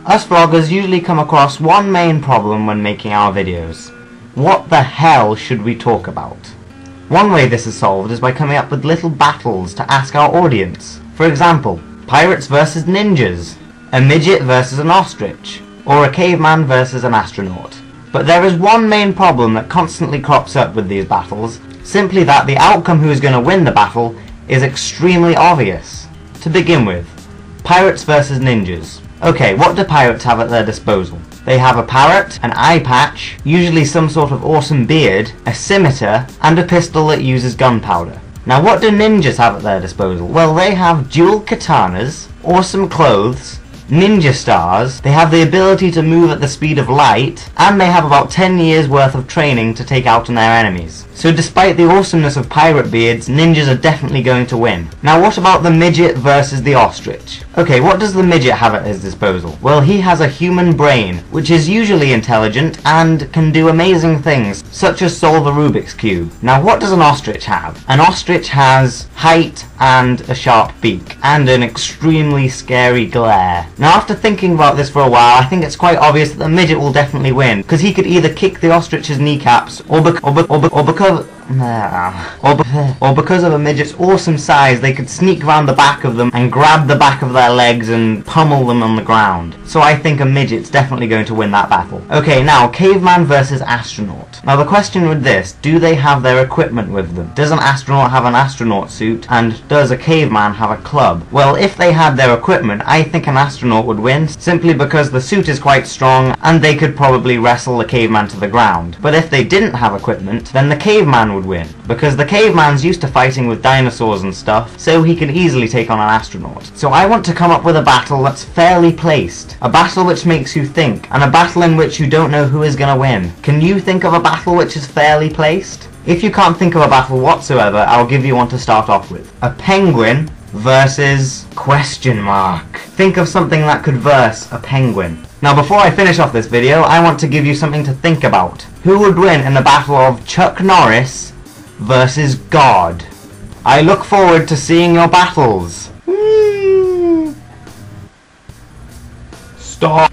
Us vloggers usually come across one main problem when making our videos. What the hell should we talk about? One way this is solved is by coming up with little battles to ask our audience. For example, pirates versus ninjas, a midget versus an ostrich, or a caveman versus an astronaut. But there is one main problem that constantly crops up with these battles, simply that the outcome who is going to win the battle is extremely obvious. To begin with, pirates versus ninjas. Okay, what do pirates have at their disposal? They have a parrot, an eye patch, usually some sort of awesome beard, a scimitar, and a pistol that uses gunpowder. Now what do ninjas have at their disposal? Well, they have dual katanas, awesome clothes, ninja stars, they have the ability to move at the speed of light, and they have about 10 years worth of training to take out on their enemies. So despite the awesomeness of pirate beards, ninjas are definitely going to win. Now what about the midget versus the ostrich? Okay, what does the midget have at his disposal? Well, he has a human brain, which is usually intelligent and can do amazing things, such as solve a Rubik's Cube. Now what does an ostrich have? An ostrich has height and a sharp beak, and an extremely scary glare. Now after thinking about this for a while, I think it's quite obvious that the midget will definitely win, because he could either kick the ostrich's kneecaps, or because of a midget's awesome size, they could sneak around the back of them and grab the back of their legs and pummel them on the ground. So I think a midget's definitely going to win that battle. Okay, now caveman versus astronaut. Now the question with this, do they have their equipment with them? Does an astronaut have an astronaut suit, and does a caveman have a club? Well, if they had their equipment, I think an astronaut would win, simply because the suit is quite strong and they could probably wrestle the caveman to the ground. But if they didn't have equipment, then the caveman would win, because the caveman's used to fighting with dinosaurs and stuff, so he can easily take on an astronaut. So I want to come up with a battle that's fairly placed, a battle which makes you think, and a battle in which you don't know who is going to win. Can you think of a battle which is fairly placed? If you can't think of a battle whatsoever, I'll give you one to start off with. A penguin versus question mark. Think of something that could verse a penguin. Now before I finish off this video, I want to give you something to think about. Who would win in the battle of Chuck Norris versus God? I look forward to seeing your battles. Stop.